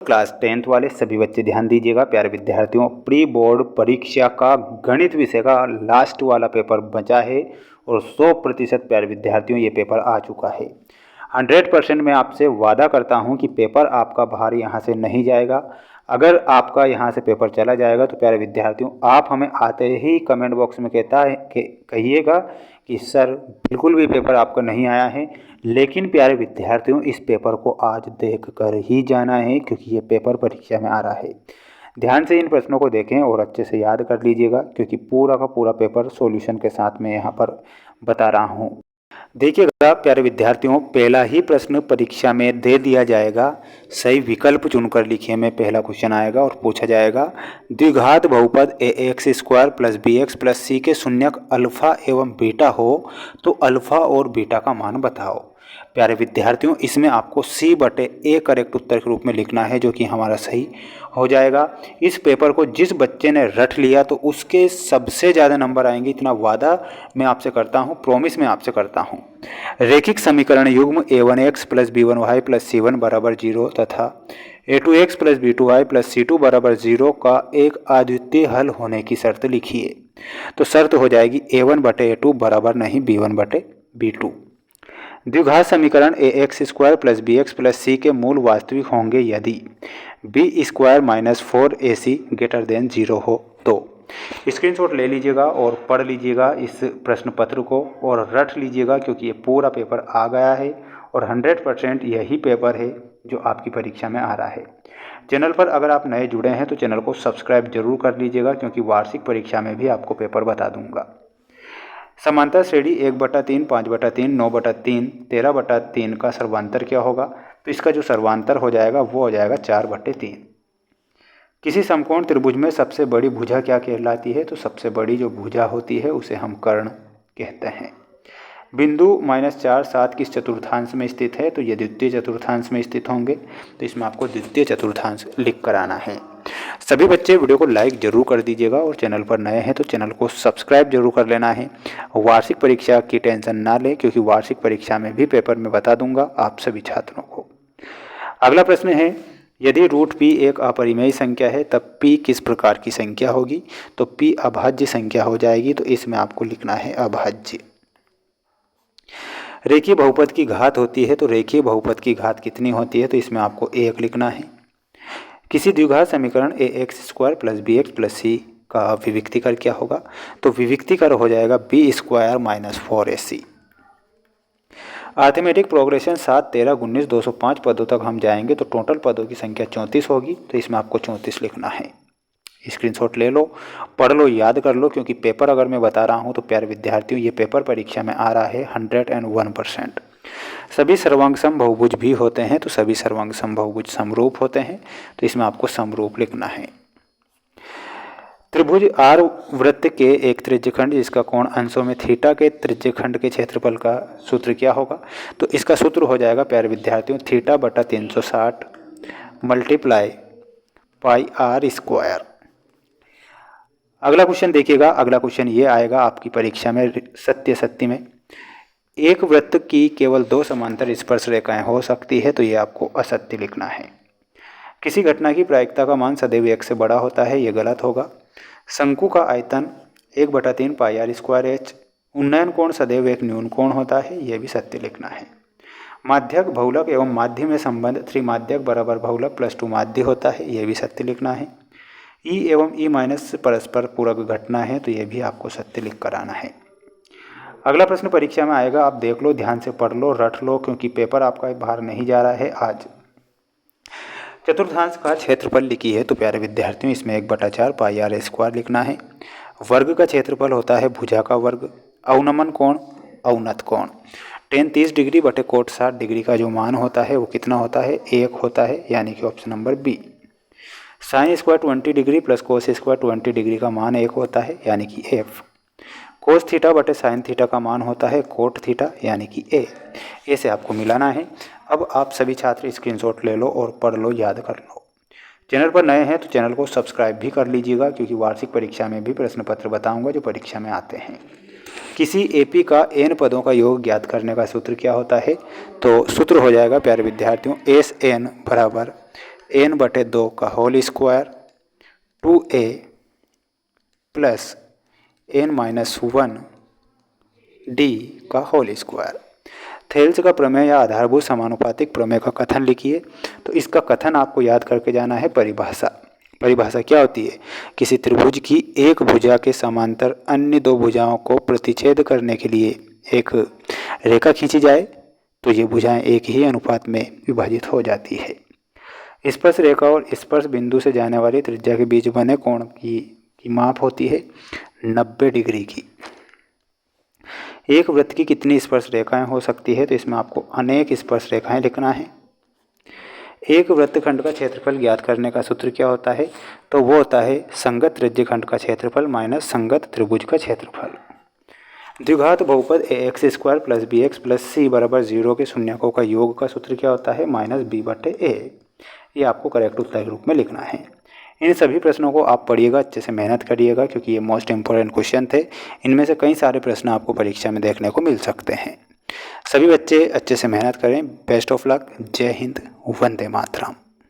Class 10th वाले सभी बच्चे ध्यान दीजिएगा। प्यारे विद्यार्थियों, प्री बोर्ड परीक्षा का गणित विषय का लास्ट वाला पेपर बचा है और 100% प्यारे विद्यार्थियों ये पेपर आ चुका है। 100% मैं आपसे वादा करता हूँ कि पेपर आपका बाहर यहाँ से नहीं जाएगा। अगर आपका यहाँ से पेपर चला जाएगा तो प्यारे विद्यार्थियों आप हमें आते ही कमेंट बॉक्स में कहिएगा कि सर बिल्कुल भी पेपर आपका नहीं आया है। लेकिन प्यारे विद्यार्थियों इस पेपर को आज देख कर ही जाना है, क्योंकि ये पेपर परीक्षा में आ रहा है। ध्यान से इन प्रश्नों को देखें और अच्छे से याद कर लीजिएगा, क्योंकि पूरा का पूरा पेपर सॉल्यूशन के साथ में यहाँ पर बता रहा हूँ। देखिएगा प्यारे विद्यार्थियों, पहला ही प्रश्न परीक्षा में दे दिया जाएगा। सही विकल्प चुनकर लिखिए में पहला क्वेश्चन आएगा और पूछा जाएगा द्विघात बहुपद ax² + bx + c के शून्यक अल्फा एवं बीटा हो तो अल्फा और बीटा का मान बताओ। प्यारे विद्यार्थियों इसमें आपको C/A करेक्ट उत्तर के रूप में लिखना है, जो कि हमारा सही हो जाएगा। इस पेपर को जिस बच्चे ने रट लिया तो उसके सबसे ज़्यादा नंबर आएंगे, इतना वादा मैं आपसे करता हूँ, प्रॉमिस मैं आपसे करता हूँ। रैखिक समीकरण युग्म a1x + b1y + c1 = 0 तथा a2x + b2y + c2 = 0 का एक अद्वितीय हल होने की शर्त लिखिए। तो शर्त हो जाएगी a1/a2 बराबर नहीं b1/b2। द्विघात समीकरण ax² + bx + c के मूल वास्तविक होंगे यदि b² - 4ac > 0 हो तो। स्क्रीनशॉट ले लीजिएगा और पढ़ लीजिएगा इस प्रश्न पत्र को और रट लीजिएगा, क्योंकि ये पूरा पेपर आ गया है और 100% यही पेपर है जो आपकी परीक्षा में आ रहा है। चैनल पर अगर आप नए जुड़े हैं तो चैनल को सब्सक्राइब जरूर कर लीजिएगा, क्योंकि वार्षिक परीक्षा में भी आपको पेपर बता दूंगा। समांतर श्रेणी 1/3, 5/3, 9/3, 13/3 का सर्वांतर क्या होगा? तो इसका जो सर्वांतर हो जाएगा वो हो जाएगा 4/3। किसी समकोण त्रिभुज में सबसे बड़ी भुजा क्या कहलाती है? तो सबसे बड़ी जो भुजा होती है उसे हम कर्ण कहते हैं। बिंदु -4, 7 किस चतुर्थांश में स्थित है? तो ये द्वितीय चतुर्थांश में स्थित होंगे, तो इसमें आपको द्वितीय चतुर्थांश लिख कर आना है। सभी बच्चे वीडियो को लाइक जरूर कर दीजिएगा और चैनल पर नए हैं तो चैनल को सब्सक्राइब जरूर कर लेना है। वार्षिक परीक्षा की टेंशन ना लें, क्योंकि वार्षिक परीक्षा में भी पेपर में बता दूंगा आप सभी छात्रों को। अगला प्रश्न है, यदि √p एक अपरिमेय संख्या है तब p किस प्रकार की संख्या होगी? तो p अभाज्य संख्या हो जाएगी, तो इसमें आपको लिखना है अभाज्य। रेखीय बहुपद की घात होती है, तो रेखीय बहुपद की घात कितनी होती है? तो इसमें आपको 1 लिखना है। किसी द्विघात समीकरण ax² + bx + c का विविक्तिकर क्या होगा? तो विविक्तिकर हो जाएगा b² - 4ac। अर्थमेटिक प्रोग्रेशन 7, 13, 19, 205 पदों तक हम जाएंगे तो टोटल पदों की संख्या 34 होगी, तो इसमें आपको 34 लिखना है। स्क्रीनशॉट ले लो, पढ़ लो, याद कर लो, क्योंकि पेपर अगर मैं बता रहा हूँ तो प्यारे विद्यार्थियों ये पेपर परीक्षा में आ रहा है 101%। सभी सर्वांग बहुभुज भी होते हैं, तो सभी सर्वांग बहुभुज समरूप होते हैं, तो इसमें आपको समरूप लिखना है। त्रिभुज आर वृत्त के एक त्रिज्यखंड जिसका कोण अंशों में थीटा के त्रिज्यखंड के क्षेत्रफल का सूत्र क्या होगा? तो इसका सूत्र हो जाएगा प्यारे विद्यार्थियों θ/360 × πr²। अगला क्वेश्चन देखिएगा। अगला क्वेश्चन ये आएगा आपकी परीक्षा में सत्य में, एक वृत्त की केवल 2 समांतर स्पर्श रेखाएं हो सकती है, तो ये आपको असत्य लिखना है। किसी घटना की प्रायिकता का मान सदैव 1 से बड़ा होता है, ये गलत होगा। शंकु का आयतन 1/3 πr²h। उन्नयन कोण सदैव एक न्यून कोण होता है, यह भी सत्य लिखना है। माध्यक बहुलक एवं माध्य में संबंध त्रिमाध्यक बराबर बहुलक + 2 माध्य होता है, यह भी सत्य लिखना है। E एवं E- परस्पर पूरक घटना है, तो यह भी आपको सत्य लिख कर आना है। अगला प्रश्न परीक्षा में आएगा, आप देख लो, ध्यान से पढ़ लो, रट लो, क्योंकि पेपर आपका बाहर नहीं जा रहा है आज। चतुर्थांश का क्षेत्रफल लिखी है, तो प्यारे विद्यार्थियों इसमें 1/4 πr² लिखना है। वर्ग का क्षेत्रफल होता है भुजा का वर्ग। अवनमन कोण अवनत कोण tan 30 डिग्री बटे कोट 60 डिग्री का जो मान होता है वो कितना होता है? 1 होता है, यानी कि option number B. sin² 20 degree + cos² 20 degree का मान 1 होता है, यानी कि f। cos थीटा बटे sin थीटा का मान होता है कोट थीटा, यानी कि a। ऐसे आपको मिलाना है। अब आप सभी छात्र स्क्रीनशॉट ले लो और पढ़ लो, याद कर लो। चैनल पर नए हैं तो चैनल को सब्सक्राइब भी कर लीजिएगा, क्योंकि वार्षिक परीक्षा में भी प्रश्न पत्र बताऊंगा जो परीक्षा में आते हैं। किसी एपी का n पदों का योग ज्ञात करने का सूत्र क्या होता है? तो सूत्र हो जाएगा प्यारे विद्यार्थियों SN = n/2 का whole square 2a plus n-1 d का होल स्क्वायर। थेल्स का प्रमेय या आधारभूत समानुपातिक प्रमेय का कथन लिखिए। तो इसका कथन आपको याद करके जाना है। परिभाषा क्या होती है? किसी त्रिभुज की एक भुजा के समांतर अन्य दो भुजाओं को प्रतिच्छेद करने के लिए एक रेखा खींची जाए तो ये भुजाएं एक ही अनुपात में विभाजित हो जाती है। स्पर्श रेखा और स्पर्श बिंदु से जाने वाली त्रिज्या के बीच बने कोण की माप होती है 90 डिग्री की। एक वृत्त की कितनी स्पर्श रेखाएं हो सकती है? तो इसमें आपको अनेक स्पर्श रेखाएं लिखना है। एक वृत्तखंड का क्षेत्रफल ज्ञात करने का सूत्र क्या होता है? तो वो होता है संगत त्रिज्यखंड का क्षेत्रफल माइनस संगत त्रिभुज का क्षेत्रफल। द्विघात बहुपद ax² + bx + c = 0 के शून्यकों का योग का सूत्र क्या होता है? -b/a। ये आपको करेक्ट उत्तर के रूप में लिखना है। इन सभी प्रश्नों को आप पढ़िएगा, अच्छे से मेहनत करिएगा, क्योंकि ये मोस्ट इंपॉर्टेंट क्वेश्चन थे। इनमें से कई सारे प्रश्न आपको परीक्षा में देखने को मिल सकते हैं। सभी बच्चे अच्छे से मेहनत करें। Best of luck. जय हिंद, वंदे मातरम।